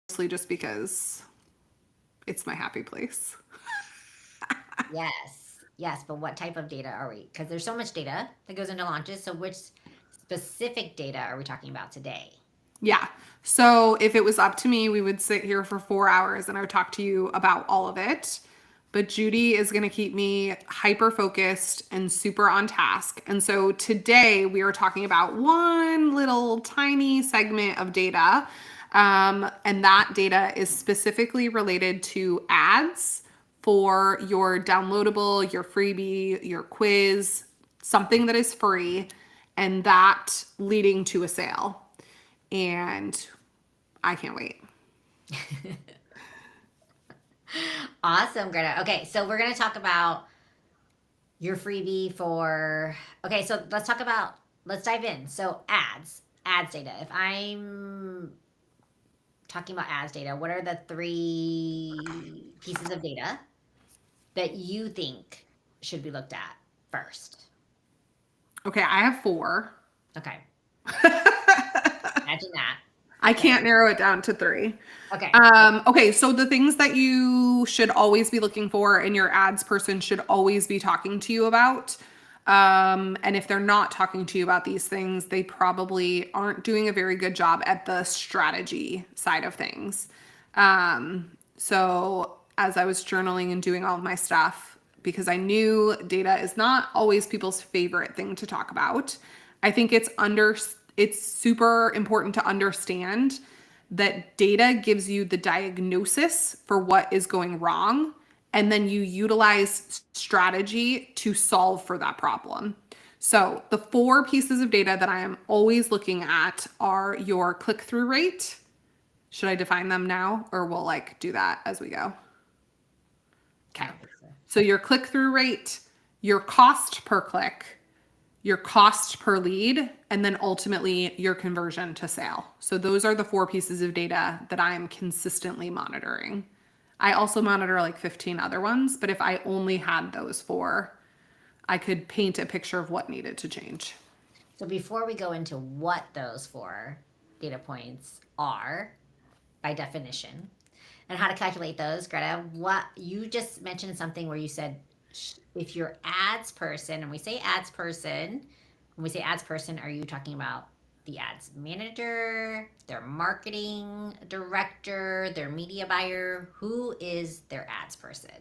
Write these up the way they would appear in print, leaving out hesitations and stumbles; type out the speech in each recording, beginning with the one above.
mostly just because it's my happy place. Yes. Yes, but what type of data are we? Because there's so much data that goes into launches. So which specific data are we talking about today? Yeah. So if it was up to me, we would sit here for 4 hours and I would talk to you about all of it. But Judy is going to keep me hyper focused and super on task. And so today we are talking about one little tiny segment of data. And that data is specifically related to ads for your downloadable, your freebie, your quiz, something that is free, and that leading to a sale. And I can't wait. Awesome, Greta. Okay, so we're going to talk about your freebie for. Okay, so let's dive in. So ads data. If I'm talking about ads data, what are the three pieces of data that you think should be looked at first? Okay, I have four. Okay, imagine that. I Okay, can't narrow it down to three. okay, Okay, so the things that you should always be looking for and your ads person should always be talking to you about. And if they're not talking to you about these things, they probably aren't doing a very good job at the strategy side of things. So as I was journaling and doing all of my stuff, because I knew data is not always people's favorite thing to talk about, I think it's super important to understand that data gives you the diagnosis for what is going wrong, and then you utilize strategy to solve for that problem. So, the four pieces of data that I am always looking at are your click through rate. Should I define them now or we'll like do that as we go? I Okay. don't think so. So, your click through rate, your cost per click, your cost per lead, and then ultimately your conversion to sale. So those are the four pieces of data that I'm consistently monitoring. I also monitor like 15 other ones, but if I only had those four, I could paint a picture of what needed to change. So before we go into what those four data points are by definition and how to calculate those, Greta, what you just mentioned something where you said if you're ads person, and we say ads person, when we say ads person, are you talking about the ads manager, their marketing director, their media buyer? Who is their ads person?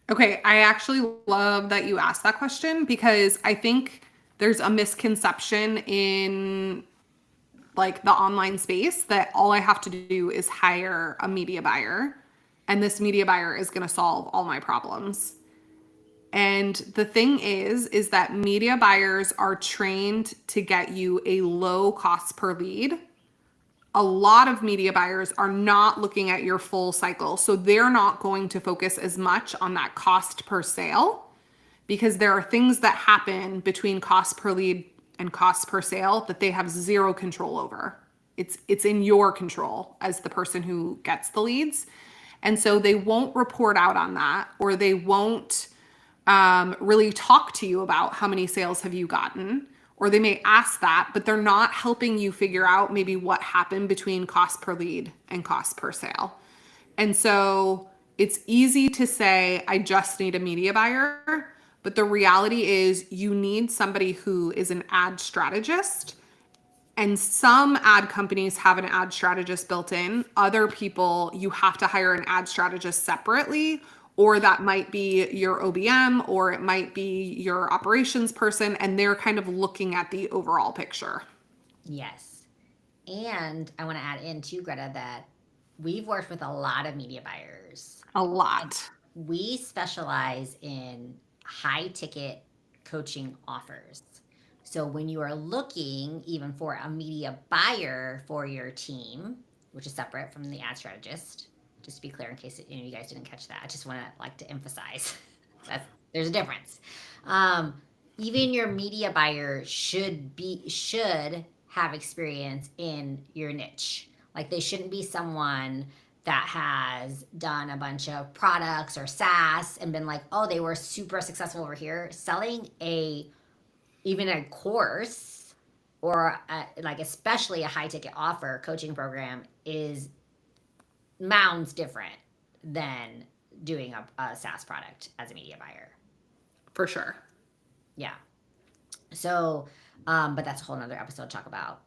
Okay, I actually love that you asked that question because I think there's a misconception in like the online space that all I have to do is hire a media buyer and this media buyer is going to solve all my problems. And the thing is that media buyers are trained to get you a low cost per lead. A lot of media buyers are not looking at your full cycle. So they're not going to focus as much on that cost per sale because there are things that happen between cost per lead and cost per sale that they have zero control over. It's in your control as the person who gets the leads. And so they won't report out on that, or they won't really talk to you about how many sales have you gotten, or they may ask that, but they're not helping you figure out maybe what happened between cost per lead and cost per sale. And so it's easy to say, I just need a media buyer. But the reality is, you need somebody who is an ad strategist. And some ad companies have an ad strategist built in. Other people, you have to hire an ad strategist separately, or that might be your OBM, or it might be your operations person, and they're kind of looking at the overall picture. Yes. And I want to add in too, Greta, that we've worked with a lot of media buyers. A And lot. we specialize in high ticket coaching offers. So when you are looking even for a media buyer for your team, which is separate from the ad strategist, just to be clear in case you guys didn't catch that, I just want to like to emphasize that there's a difference. Um, Even your media buyer should have experience in your niche. Like they shouldn't be someone that has done a bunch of products or SaaS and been like, oh, they were super successful over here. Selling a even a course or like especially a high ticket offer coaching program is mounds different than doing a SaaS product as a media buyer. For sure. Yeah. So, but that's a whole nother episode to talk about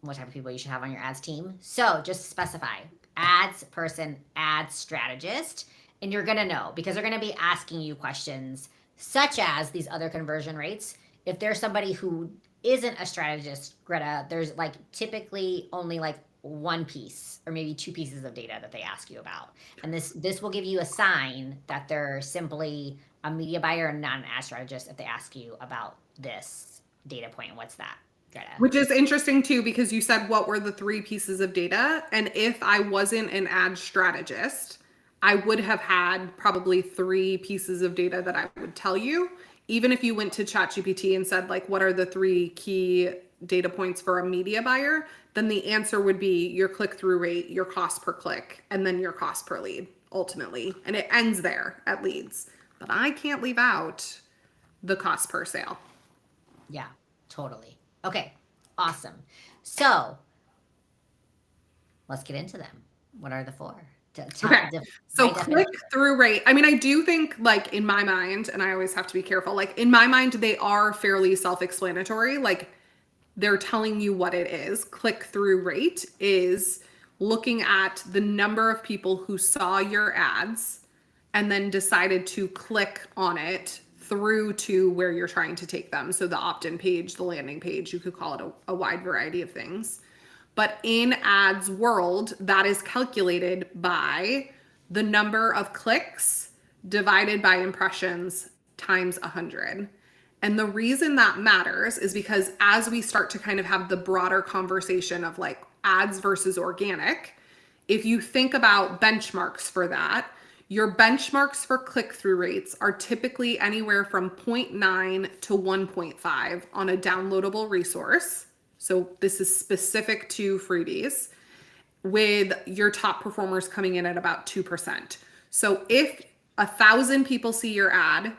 what type of people you should have on your ads team. So just specify ads person, ads strategist, and you're going to know because they're going to be asking you questions such as these other conversion rates. If there's somebody who isn't a strategist, Greta, there's like typically only like one piece or maybe two pieces of data that they ask you about. And this will give you a sign that they're simply a media buyer and not an ad strategist if they ask you about this data point. What's that, Greta? Which is interesting too, because you said what were the three pieces of data. And if I wasn't an ad strategist, I would have had probably three pieces of data that I would tell you. Even if you went to ChatGPT and said, like, what are the three key data points for a media buyer, then the answer would be your click-through rate, your cost per click, and then your cost per lead, ultimately. And it ends there at leads. But I can't leave out the cost per sale. Yeah, totally. Okay, awesome. So let's get into them. What are the four? Okay. So click-through rate. I mean, I do think, like, in my mind, and I always have to be careful, like, in my mind, they are fairly self-explanatory. Like, they're telling you what it is. Click-through rate is looking at the number of people who saw your ads and then decided to click on it through to where you're trying to take them. So the opt-in page, the landing page, you could call it a wide variety of things. But in ads world, that is calculated by the number of clicks divided by impressions times 100. And the reason that matters is because as we start to kind of have the broader conversation of like ads versus organic, if you think about benchmarks for that, your benchmarks for click-through rates are typically anywhere from 0.9 to 1.5 on a downloadable resource. So this is specific to freebies, with your top performers coming in at about 2%. So if 1,000 people see your ad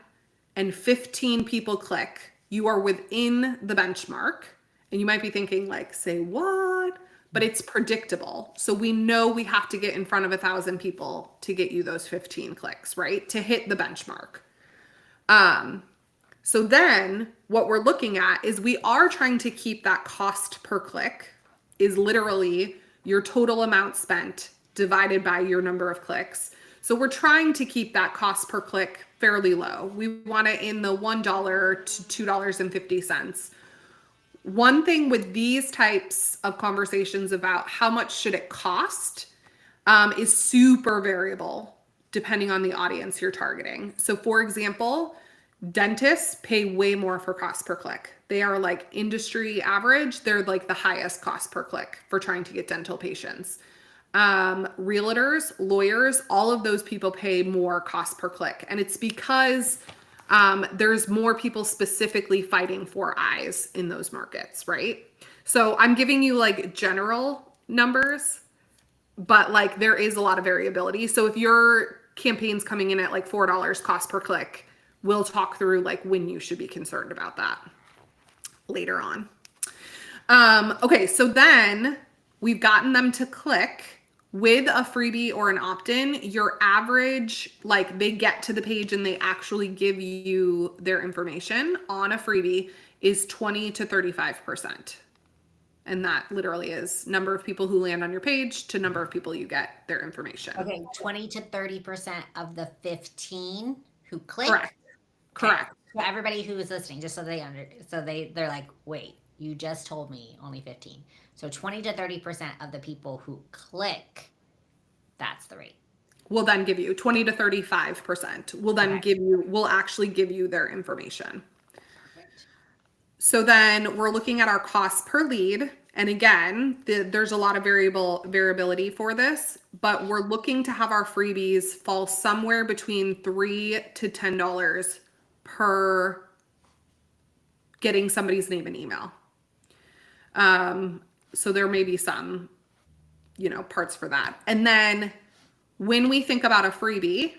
and 15 people click, you are within the benchmark. And you might be thinking like, say what? But it's predictable. So we know we have to get in front of 1,000 people to get you those 15 clicks, right? To hit the benchmark. So then what we're looking at is we are trying to keep that cost per click is literally your total amount spent divided by your number of clicks. So we're trying to keep that cost per click fairly low. We want it in the $1 to $2.50. One thing with these types of conversations about how much should it cost is super variable depending on the audience you're targeting. So for example, dentists pay way more for cost per click. They are like industry average. They're like the highest cost per click for trying to get dental patients. Realtors, lawyers, all of those people pay more cost per click. And it's because there's more people specifically fighting for eyes in those markets, right? So I'm giving you like general numbers, but like there is a lot of variability. So if your campaign's coming in at like $4 cost per click, we'll talk through like when you should be concerned about that later on. Okay, so then we've gotten them to click. With a freebie or an opt-in, your average, like they get to the page and they actually give you their information on a freebie is 20 to 35%. And that literally is number of people who land on your page to number of people you get their information. Okay, 20 to 30% of the 15 who click. Correct. Correct. So everybody who is listening, just so they're like, wait, you just told me only 15. So 20 to 30% of the people who click, that's the rate. We'll then give you 20 to 35%. We'll then we'll actually give you their information. Perfect. So then we're looking at our cost per lead. And again, there's a lot of variability for this, but we're looking to have our freebies fall somewhere between $3 to $10 per getting somebody's name and email. So there may be some, parts for that. And then when we think about a freebie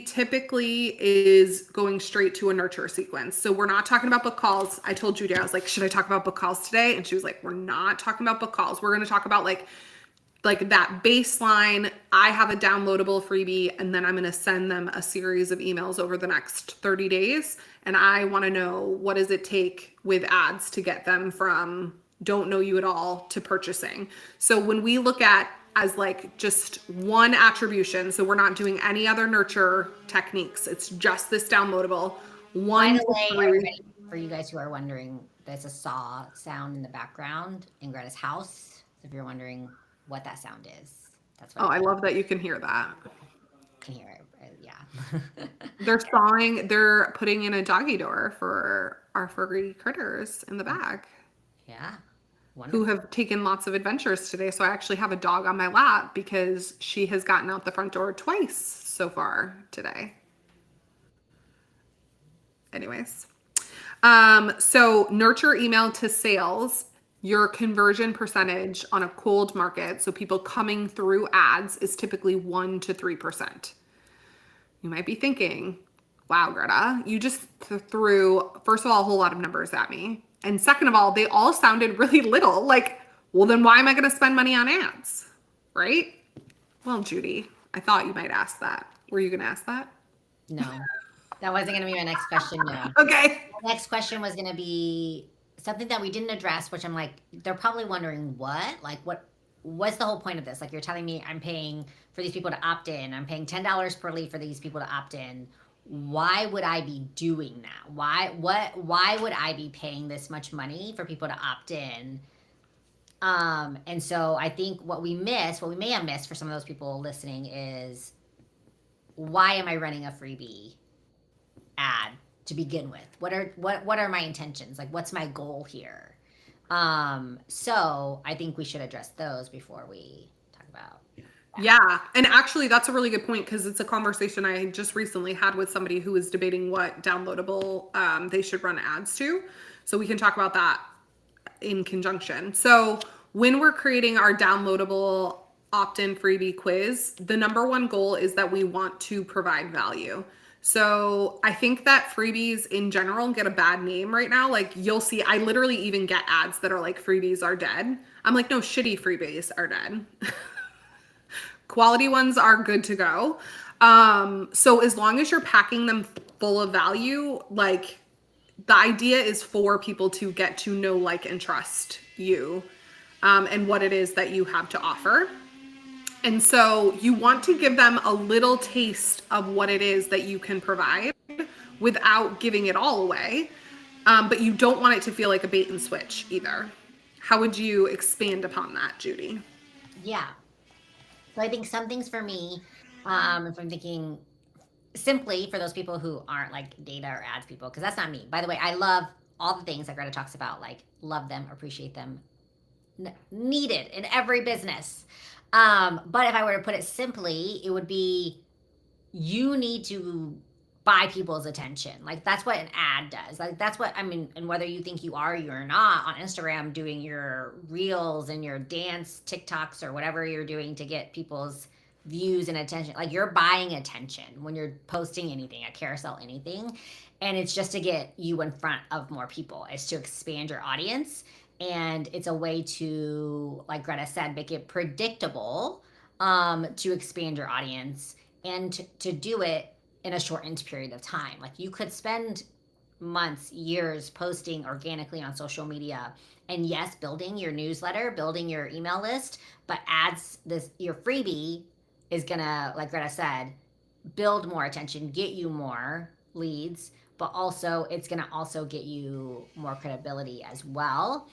typically is going straight to a nurture sequence. So we're not talking about book calls. I told Judy, I was like, should I talk about book calls today? And she was like, we're not talking about book calls. We're going to talk about like like that baseline, I have a downloadable freebie, and then I'm going to send them a series of emails over the next 30 days. And I want to know, what does it take with ads to get them from don't know you at all to purchasing. So when we look at as like just one attribution, so we're not doing any other nurture techniques, it's just this downloadable. By One the to way, three. everybody, for you guys who are wondering, there's a saw sound in the background in Greta's house. So if you're wondering what that sound is, that's what Oh, I love that you can hear that. you can hear it. Yeah. They're sawing, they're putting in a doggy door for our furry critters in the bag Yeah. who Wonderful. have taken lots of adventures today. So I actually have a dog on my lap because she has gotten out the front door twice so far today. Anyways, so nurture email to sales, your conversion percentage on a cold market, so people coming through ads, is typically 1 to 3%. You might be thinking, wow, Greta, you just threw, first of all, a whole lot of numbers at me. And second of all, they all sounded really little. Like, well, then why am I going to spend money on ads? Right? Well, Judy, I thought you might ask that. Were you going to ask that? No, that wasn't going to be my next question. No. Okay. The next question was going to be something that we didn't address, which I'm like, they're probably wondering what? Like, what's the whole point of this? Like, you're telling me I'm paying for these people to opt in. I'm paying $10 per lead for these people to opt in. Why would I be doing that? Why would I be paying this much money for people to opt in? And so I think what we may have missed for some of those people listening is, why am I running a freebie ad to begin with? What are my intentions? Like, what's my goal here? So I think we should address those before we talk about. Yeah. And actually, that's a really good point, because it's a conversation I just recently had with somebody who was debating what downloadable they should run ads to. So we can talk about that in conjunction. So when we're creating our downloadable opt-in freebie quiz, the number one goal is that we want to provide value. So I think that freebies in general get a bad name right now. Like, you'll see, I literally even get ads that are like, freebies are dead. I'm like, no, shitty freebies are dead. Quality ones are good to go. So as long as you're packing them full of value, like, the idea is for people to get to know, like, and trust you, and what it is that you have to offer. And so you want to give them a little taste of what it is that you can provide without giving it all away. But you don't want it to feel like a bait and switch either. How would you expand upon that, Judy? Yeah. So I think some things for me, if I'm thinking simply for those people who aren't like data or ads people, because that's not me. By the way, I love all the things that Greta talks about, like, love them, appreciate them, needed in every business. But if I were to put it simply, it would be, you need to buy people's attention. Like, that's what an ad does. Like, that's what, I mean, and whether you think you're not on Instagram doing your reels and your dance TikToks or whatever you're doing to get people's views and attention, like, you're buying attention when you're posting anything, a carousel, anything. And it's just to get you in front of more people. It's to expand your audience. And it's a way to, like Greta said, make it predictable, to expand your audience, and to do it in a shortened period of time. Like, you could spend months, years posting organically on social media, and yes, building your newsletter, building your email list, but your freebie is gonna, like Greta said, build more attention, get you more leads, but also it's gonna also get you more credibility as well,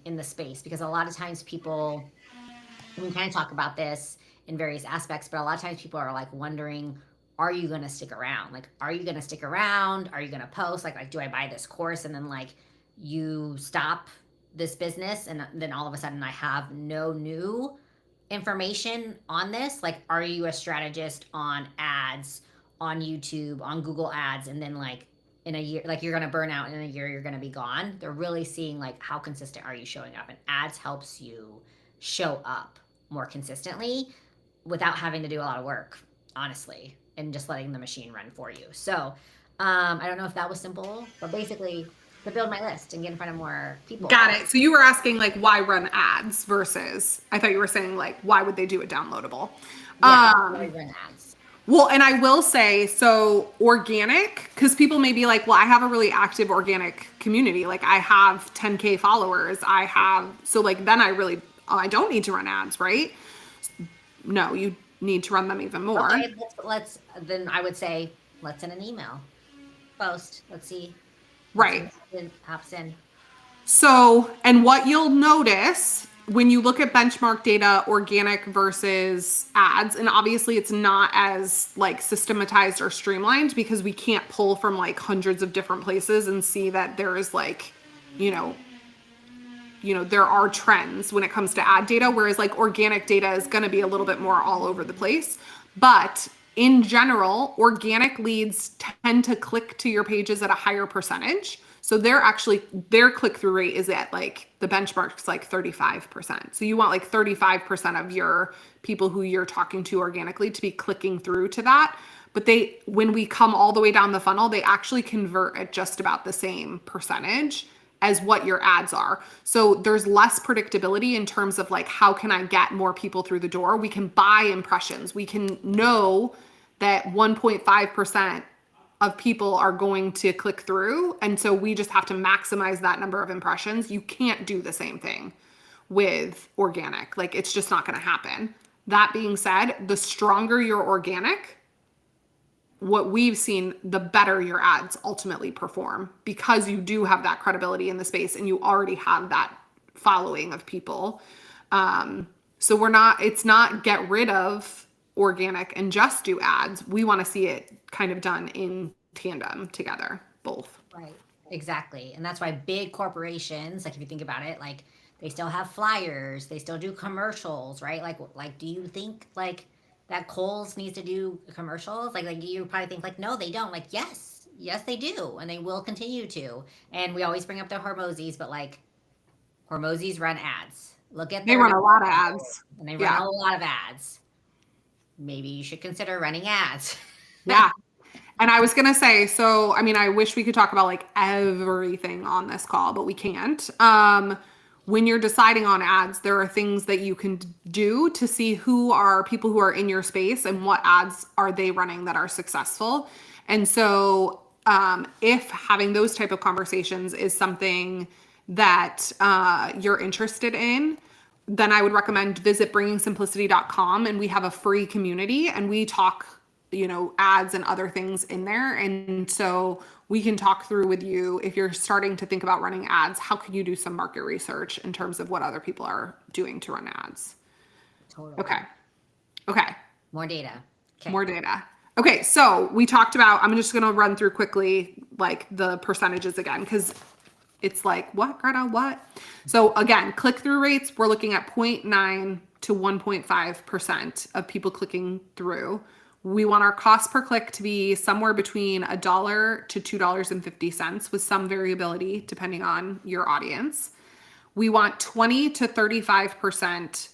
in the space. Because a lot of times people, we kind of talk about this in various aspects, but a lot of times people are like wondering, are you going to stick around? Like, are you going to stick around? Are you going to post? Like, do I buy this course? And then, like, you stop this business, and then all of a sudden I have no new information on this. Like, are you a strategist on ads, on YouTube, on Google ads? And then, like, in a year, like, you're going to burn out, and in a year you're going to be gone. They're really seeing, like, how consistent are you showing up? And ads helps you show up more consistently without having to do a lot of work, honestly, and just letting the machine run for you. So I don't know if that was simple, but basically to build my list and get in front of more people. Got it. So you were asking like why run ads versus I thought you were saying like why would they do it downloadable? Yeah, why run ads. Well, and I will say, so organic, because people may be like, well, I have a really active organic community. Like I have 10K followers. So like then I don't need to run ads, right? No, you need to run them even more. Okay, then I would say, let's send an email. Post. Let's see. Right. Pops in. So, and what you'll notice when you look at benchmark data, organic versus ads, and obviously it's not as like systematized or streamlined because we can't pull from like hundreds of different places and see that there's like, there are trends when it comes to ad data, whereas like organic data is going to be a little bit more all over the place. But in general, organic leads tend to click to your pages at a higher percentage. So their click-through rate is at like the benchmark's like 35%. So you want like 35% of your people who you're talking to organically to be clicking through to that. But when we come all the way down the funnel, they actually convert at just about the same percentage as what your ads are. So there's less predictability in terms of like, how can I get more people through the door? We can buy impressions. We can know that 1.5% of people are going to click through. And so we just have to maximize that number of impressions. You can't do the same thing with organic. Like it's just not going to happen. That being said, the stronger your organic, what we've seen, the better your ads ultimately perform because you do have that credibility in the space and you already have that following of people. So it's not get rid of organic and just do ads. We want to see it kind of done in tandem together, both. Right. Exactly. And that's why big corporations, like if you think about it, like they still have flyers, they still do commercials, right? Like do you think like that Kohl's needs to do commercials? Like you probably think like, no, they don't. Like, yes, they do. And they will continue to. And we always bring up the Hormozis, but like Hormozis run ads. They run a lot of ads. And they run a lot of ads. Maybe you should consider running ads. Yeah. And I was going to say, so, I mean, I wish we could talk about like everything on this call, but we can't. When you're deciding on ads, there are things that you can do to see who are people who are in your space and what ads are they running that are successful. And so if having those type of conversations is something that you're interested in, then I would recommend visit bringingsimplicity.com, and we have a free community and we talk, ads and other things in there. And so we can talk through with you if you're starting to think about running ads, how can you do some market research in terms of what other people are doing to run ads? Totally. Okay. More data. Okay. More data. Okay. So we talked about, I'm just going to run through quickly, like the percentages again, because it's like, what, Greta, what? So again, click-through rates, we're looking at 0.9 to 1.5% of people clicking through. We want our cost per click to be somewhere between $1 to $2.50 with some variability depending on your audience. We want 20 to 35%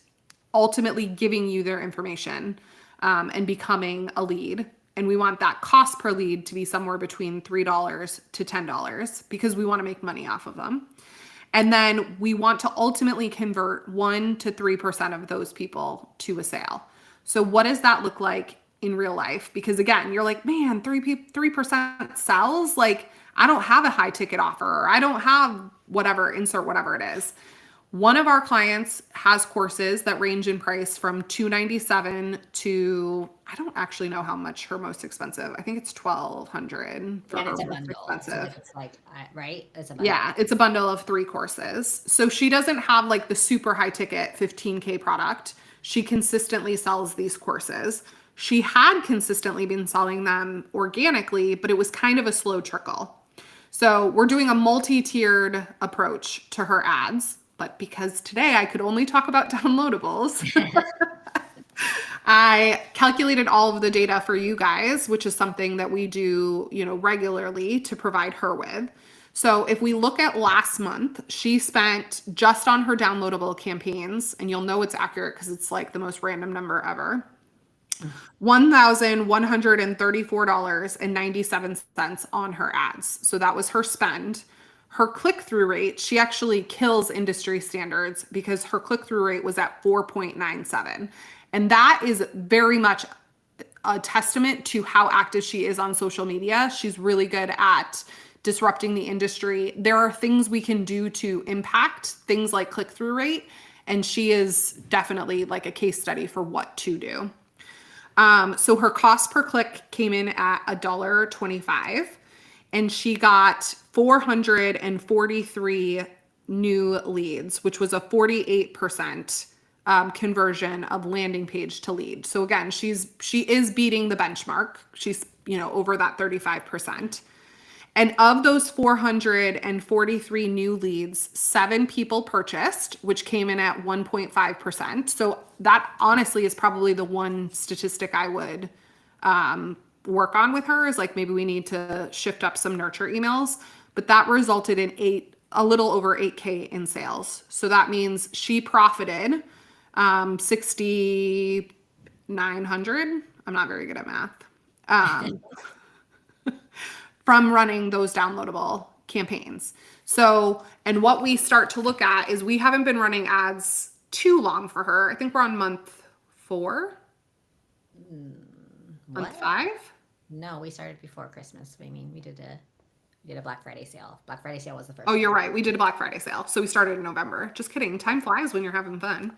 ultimately giving you their information and becoming a lead. And we want that cost per lead to be somewhere between $3 to $10 because we want to make money off of them. And then we want to ultimately convert 1 to 3% of those people to a sale. So what does that look like in real life? Because again, you're like, man, 3% sells. Like I don't have a high ticket offer, or I don't have whatever, insert whatever it is. One of our clients has courses that range in price from $297 to, I don't actually know how much her most expensive. I think it's $1,200 for her most expensive. So it's like, right? It's a bundle. Yeah, it's a bundle of 3 courses. So she doesn't have like the super high ticket 15K product. She consistently sells these courses. She had consistently been selling them organically, but it was kind of a slow trickle. So we're doing a multi-tiered approach to her ads. But because today I could only talk about downloadables, I calculated all of the data for you guys, which is something that we do, regularly to provide her with. So if we look at last month, she spent just on her downloadable campaigns, and you'll know it's accurate because it's like the most random number ever, $1,134.97 on her ads. So that was her spend. Her click-through rate, she actually kills industry standards because her click-through rate was at 4.97. And that is very much a testament to how active she is on social media. She's really good at disrupting the industry. There are things we can do to impact things like click-through rate, and she is definitely like a case study for what to do. So her cost per click came in at $1.25, and she got 443 new leads, which was a 48% conversion of landing page to lead. So again, she is beating the benchmark. She's, over that 35%. And of those 443 new leads, 7 people purchased, which came in at 1.5%. So that honestly is probably the one statistic I would work on with her, is like maybe we need to shift up some nurture emails. But that resulted in a little over 8K in sales. So that means she profited 6,900. I'm not very good at math. From running those downloadable campaigns. So, and what we start to look at is we haven't been running ads too long for her. I think we're on month 4, month 5. No, we started before Christmas. I mean, we did a Black Friday sale. Black Friday sale was the first. Oh, you're right. We did a Black Friday sale. So we started in November. Just kidding. Time flies when you're having fun.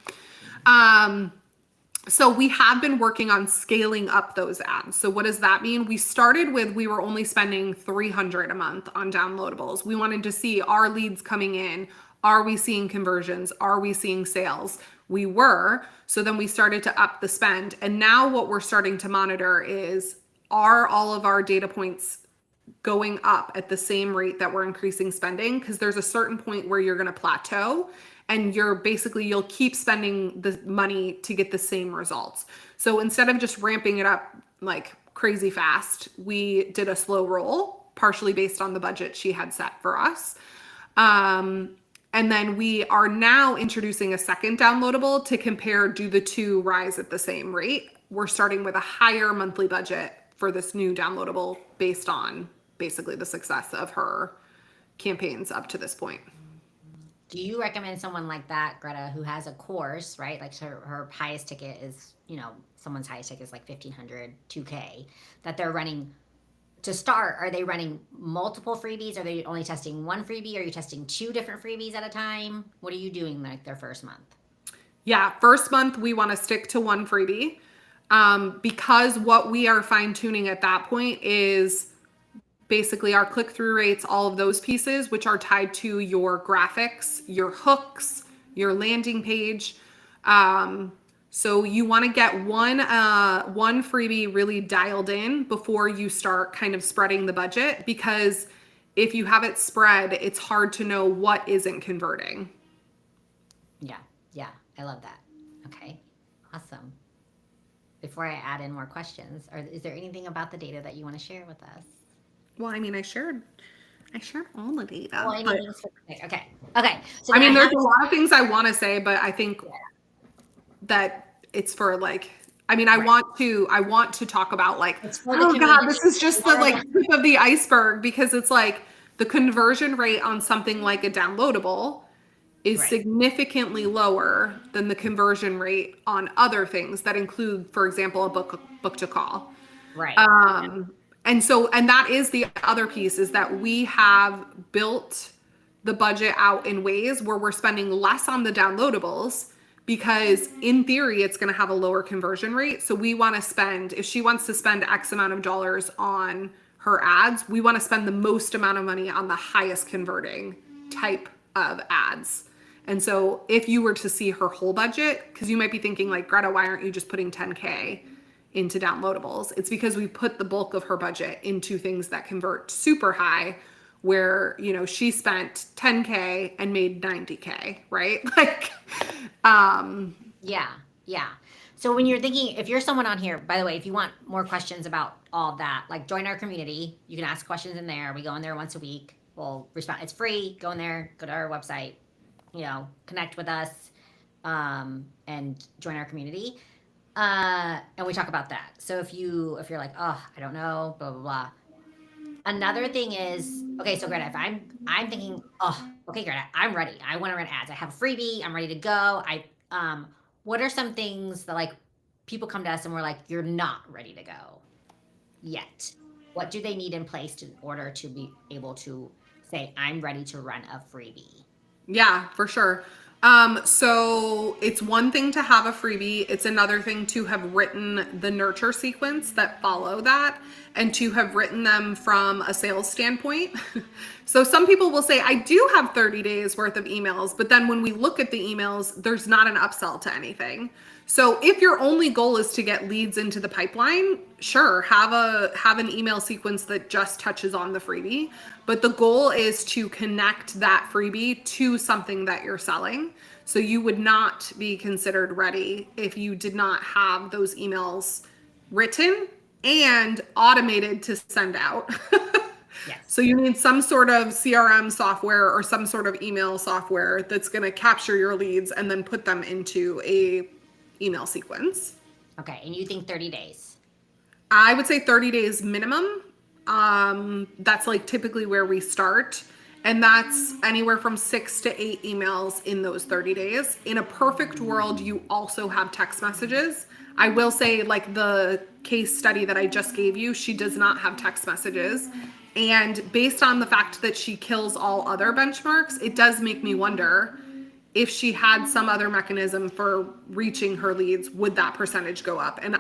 So we have been working on scaling up those ads. So what does that mean? We started with, we were only spending $300 a month on downloadables. We wanted to see, are leads coming in? Are we seeing conversions? Are we seeing sales? We were. So then we started to up the spend. And now what we're starting to monitor is, are all of our data points going up at the same rate that we're increasing spending? Because there's a certain point where you're going to plateau, and you'll keep spending the money to get the same results. So instead of just ramping it up like crazy fast, we did a slow roll, partially based on the budget she had set for us. And then we are now introducing a second downloadable to compare, do the two rise at the same rate? We're starting with a higher monthly budget for this new downloadable based on basically the success of her campaigns up to this point. Do you recommend someone like that, Greta, who has a course, right? Like her highest ticket is, someone's highest ticket is like 1,500, 2K, that they're running to start? Are they running multiple freebies? Are they only testing one freebie? Are you testing 2 different freebies at a time? What are you doing like their first month? Yeah, first month we want to stick to one freebie, because what we are fine tuning at that point is basically our click-through rates, all of those pieces, which are tied to your graphics, your hooks, your landing page. So you want to get one freebie really dialed in before you start kind of spreading the budget, because if you have it spread, it's hard to know what isn't converting. Yeah, I love that. Okay, awesome. Before I add in more questions, is there anything about the data that you want to share with us? Well, I mean, I shared all the data. Well, anything specific. Okay. So I mean, there's a lot of things I want to say, but I think that it's for like, I mean, I want to talk about like, oh God, this is just the like tip of the iceberg, because it's like the conversion rate on something like a downloadable is significantly lower than the conversion rate on other things that include, for example, a book to call. Right. And that is the other piece, is that we have built the budget out in ways where we're spending less on the downloadables, because in theory, it's going to have a lower conversion rate. So we want to spend, if she wants to spend X amount of dollars on her ads, we want to spend the most amount of money on the highest converting type of ads. And so if you were to see her whole budget, because you might be thinking like, Greta, why aren't you just putting 10K into downloadables? It's because we put the bulk of her budget into things that convert super high, where, she spent 10K and made 90K, right? Like, yeah. So when you're thinking, if you're someone on here, by the way, if you want more questions about all that, like join our community, you can ask questions in there. We go in there once a week. We'll respond. It's free. Go in there, go to our website, connect with us, and join our community. And we talk about that. So if you're like, oh, I don't know, blah, blah, blah, Another thing is, okay, so Greta, if I'm thinking, oh, okay, Greta, I'm ready. I want to run ads. I have a freebie. I'm ready to go. What are some things that like people come to us and we're like, you're not ready to go yet? What do they need in place in order to be able to say, I'm ready to run a freebie? Yeah, for sure. So it's one thing to have a freebie. It's another thing to have written the nurture sequence that follow that and to have written them from a sales standpoint. So some people will say, I do have 30 days worth of emails, but then when we look at the emails, there's not an upsell to anything. So if your only goal is to get leads into the pipeline, sure, have an email sequence that just touches on the freebie, but the goal is to connect that freebie to something that you're selling. So you would not be considered ready if you did not have those emails written and automated to send out. Yes. So you need some sort of CRM software or some sort of email software that's going to capture your leads and then put them into a email sequence. Okay. And you think 30 days? I would say 30 days minimum. That's like typically where we start. And that's anywhere from 6 to 8 emails in those 30 days. In a perfect world, you also have text messages. I will say, like the case study that I just gave you, she does not have text messages. And based on the fact that she kills all other benchmarks, it does make me wonder if she had some other mechanism for reaching her leads, would that percentage go up? And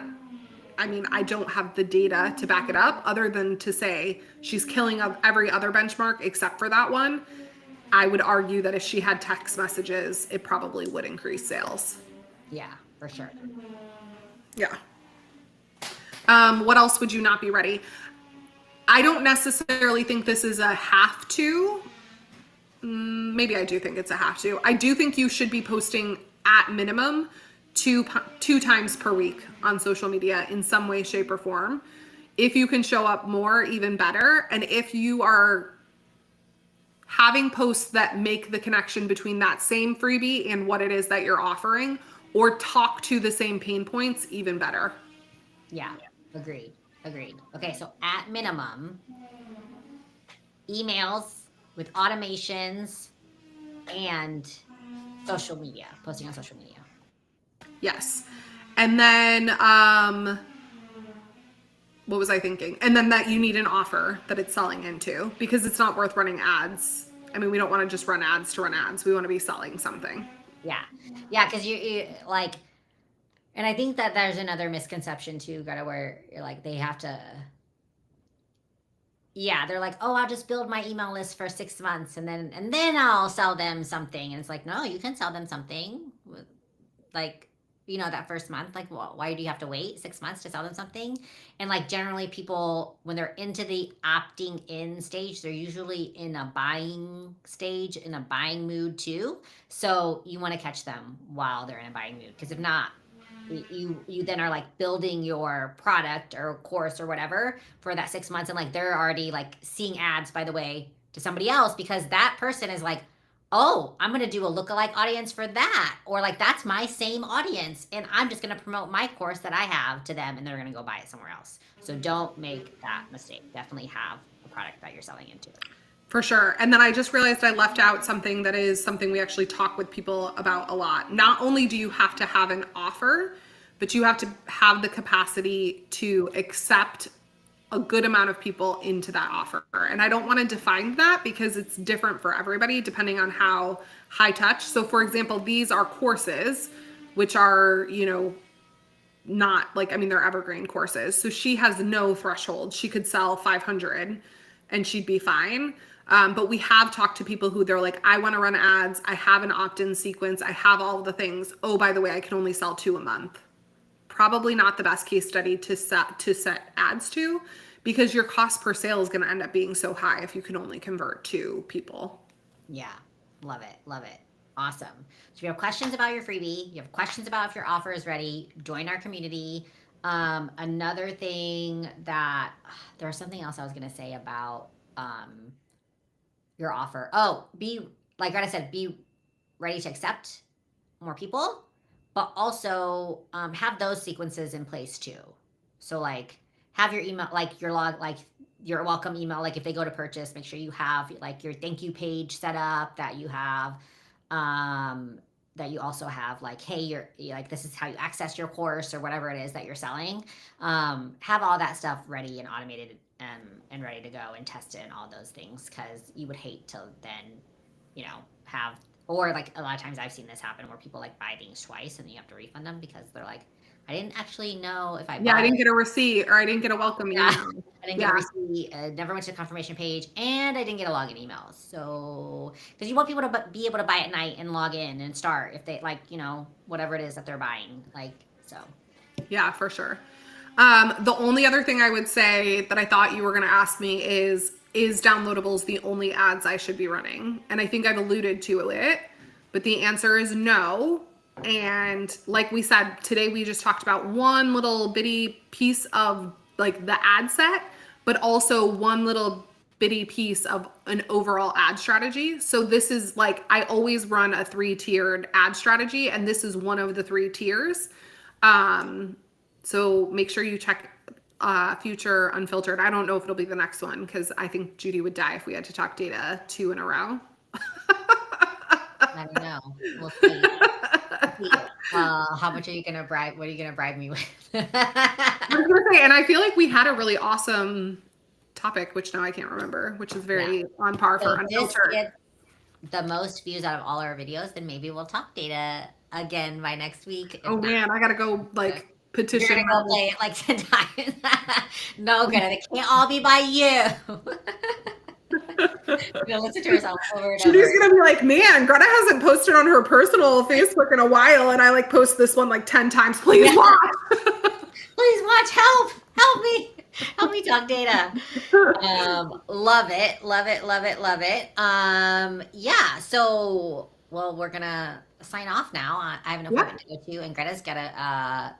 I mean, I don't have the data to back it up other than to say she's killing every other benchmark except for that one. I would argue that if she had text messages, it probably would increase sales. Yeah, for sure. Yeah. What else would you not be ready? I don't necessarily think this is a have to. Maybe I do think it's a have to. I do think you should be posting at minimum two times per week on social media in some way, shape, or form. If you can show up more, even better. And if you are having posts that make the connection between that same freebie and what it is that you're offering, or talk to the same pain points, even better. Yeah, agreed. Okay, so at minimum, emails with automations and social media, posting on social media. Yes. And then, what was I thinking? And then that you need an offer that it's selling into, because it's not worth running ads. I mean, we don't want to just run ads to run ads. We want to be selling something. Yeah. Because you like, and I think that there's another misconception too, Greta, where you're like, they have to, they're like, oh, I'll just build my email list for 6 months and then I'll sell them something. And it's like, no, you can sell them something. Like, that first month, like, well, why do you have to wait 6 months to sell them something? And like, generally people, when they're into the opting in stage, they're usually in a buying stage, in a buying mood too. So you want to catch them while they're in a buying mood. Because if not, you then are like building your product or course or whatever for that 6 months. And like, they're already like seeing ads, by the way, to somebody else, because that person is like, oh, I'm going to do a lookalike audience for that. Or like, that's my same audience. And I'm just going to promote my course that I have to them and they're going to go buy it somewhere else. So don't make that mistake. Definitely have a product that you're selling into. For sure. And then I just realized I left out something that is something we actually talk with people about a lot. Not only do you have to have an offer, but you have to have the capacity to accept a good amount of people into that offer. And I don't want to define that because it's different for everybody depending on how high touch. So for example, these are courses, which are, not like, I mean, they're evergreen courses. So she has no threshold. She could sell 500 and she'd be fine. But we have talked to people who they're like, I want to run ads. I have an opt-in sequence. I have all of the things. Oh, by the way, I can only sell 2 a month. Probably not the best case study to set ads to, because your cost per sale is going to end up being so high if you can only convert 2 people. Yeah. Love it. Awesome. So if you have questions about your freebie, you have questions about if your offer is ready, join our community. Another thing that there was something else I was going to say about your offer. Oh, like I said, be ready to accept more people, but also have those sequences in place too. So like have your email, like your log, like your welcome email, like if they go to purchase, make sure you have like your thank you page set up, that you have, that you also have like, hey, you're like, this is how you access your course or whatever it is that you're selling. Have all that stuff ready and automated, and ready to go and tested and all those things, because you would hate to then, have, or like a lot of times I've seen this happen where people like buy things twice and then you have to refund them because they're like, I didn't actually know if I Yeah, I bought didn't it. get a receipt, or I didn't get a welcome Yeah. email. I didn't get a receipt, never went to the confirmation page, and I didn't get a login email. So, because you want people to be able to buy at night and log in and start if they like, whatever it is that they're buying. Like, so. Yeah, for sure. The only other thing I would say that I thought you were going to ask me is downloadables the only ads I should be running? And I think I've alluded to it, but the answer is no. And like we said, today we just talked about one little bitty piece of like the ad set, but also one little bitty piece of an overall ad strategy. So this is like, I always run a 3-tiered ad strategy, and this is one of the 3 tiers. So make sure you check future unfiltered. I don't know if it'll be the next one, because I think Judy would die if we had to talk data 2 in a row. I don't know. We'll see. How much are you gonna bribe? What are you gonna bribe me with? I was gonna say, and I feel like we had a really awesome topic, which now I can't remember, which is very on par for So this unfiltered. gets the most views out of all our videos, then maybe we'll talk data again by next week. If Oh not, man, I gotta go like you're petition. gonna go play it like 10 times. No, Greta, they can't all be by you. We're gonna listen to ourselves over and Judy's over. gonna be like, man, Greta hasn't posted on her personal Facebook in a while, and I like post this one like 10 times. Please watch. Please watch. Help me. Help me talk data. Love it. Love it. Love it. Love it. Yeah. So, well, we're gonna sign off now. I have an appointment to go to, and Greta's gotta,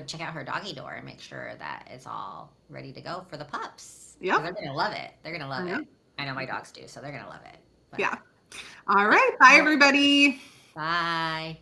check out her doggy door and make sure that it's all ready to go for the pups. Yep. They're gonna love it. They're gonna love it. I know my dogs do, so they're gonna love it. But Yeah. All right. Bye, everybody. Bye.